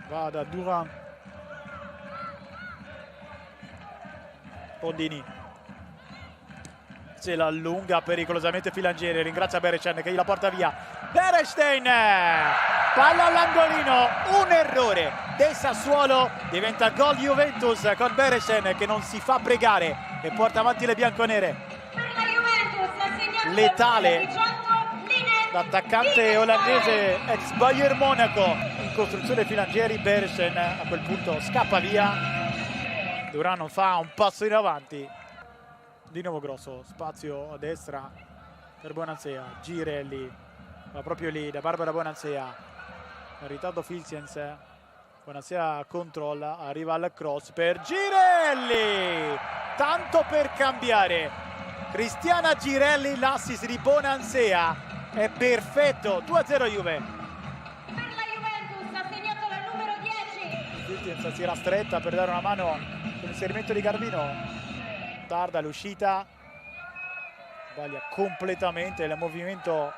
Va da Duran. Ondini se la allunga pericolosamente Filangieri, ringrazia Beresten che gliela porta via. Berestein, palla all'angolino, un errore del Sassuolo, diventa gol Juventus con Beresten che non si fa pregare e porta avanti le bianconere. Letale l'attaccante olandese ex Bayern Monaco, in costruzione Filangieri. Beresten a quel punto scappa via. Duran non fa un passo in avanti. Di nuovo Grosso, spazio a destra per Bonansea. Girelli va proprio lì da Barbara Bonansea. In ritardo Filsiens. Bonansea controlla, arriva al cross per Girelli. Tanto per cambiare. Cristiana Girelli, l'assist di Bonansea è perfetto. 2-0 Juve. Per la Juventus ha segnato la numero 10. Filsiens si era stretta per dare una mano sull'inserimento di Garbino. Tarda l'uscita, sbaglia completamente il movimento.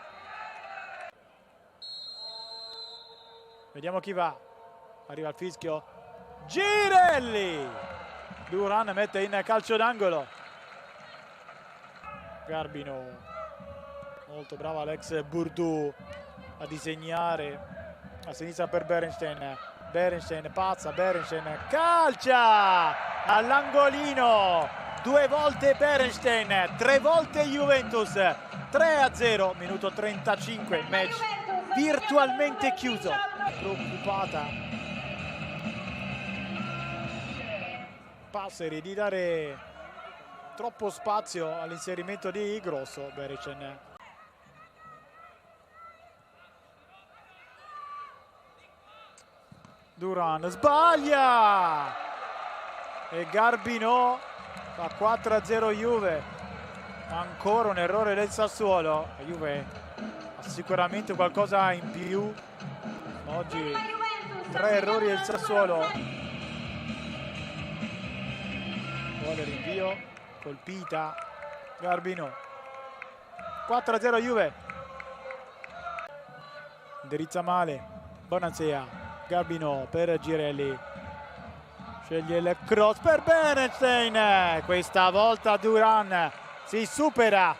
Vediamo chi va. Arriva il fischio. Girelli. Duran mette in calcio d'angolo. Garbino, molto brava Alex Bourdou a disegnare a sinistra per Beresten. Beresten pazza, Beresten calcia all'angolino. 2 volte Beresten, 3 volte Juventus. 3-0, minuto 35, match virtualmente chiuso. Preoccupata Passeri di dare troppo spazio all'inserimento di Grosso. Beresten Duran sbaglia e Garbino fa 4-0 Juve. Ancora un errore del Sassuolo. La Juve ha sicuramente qualcosa in più. Oggi 3 errori del Sassuolo. Vuole rinvio, colpita Garbino. 4-0 Juve. Indirizza male Bonansea. Garbino per Girelli. Sceglie il cross per Beresten. Questa volta Duran si supera.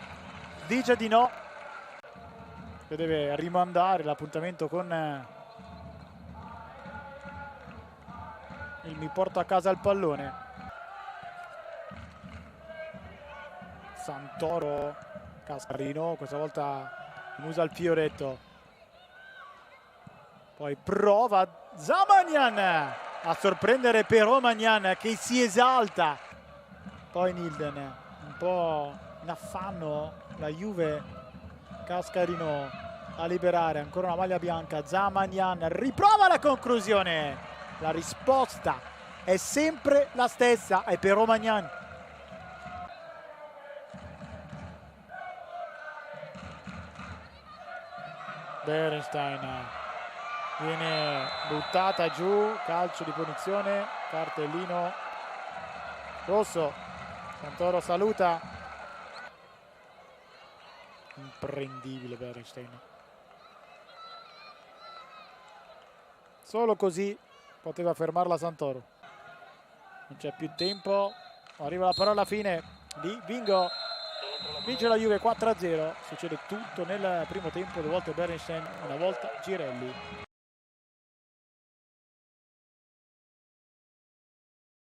Dice di no. Che deve rimandare l'appuntamento con il mi porta a casa il pallone. Santoro. Cascarino. Questa volta usa il fioretto. Poi prova Zamagnan a sorprendere però Magnan che si esalta. Poi Nilden un po' in affanno, la Juve. Cascarino a liberare, ancora una maglia bianca. Zamagnan riprova la conclusione. La risposta è sempre la stessa, è però Magnan. Beresten viene buttata giù, calcio di punizione, cartellino rosso. Santoro saluta. Imprendibile Beresten. Solo così poteva fermarla Santoro. Non c'è più tempo, arriva la parola fine di Vingo. Vince la Juve 4-0. Succede tutto nel primo tempo, 2 volte Beresten, una volta Girelli.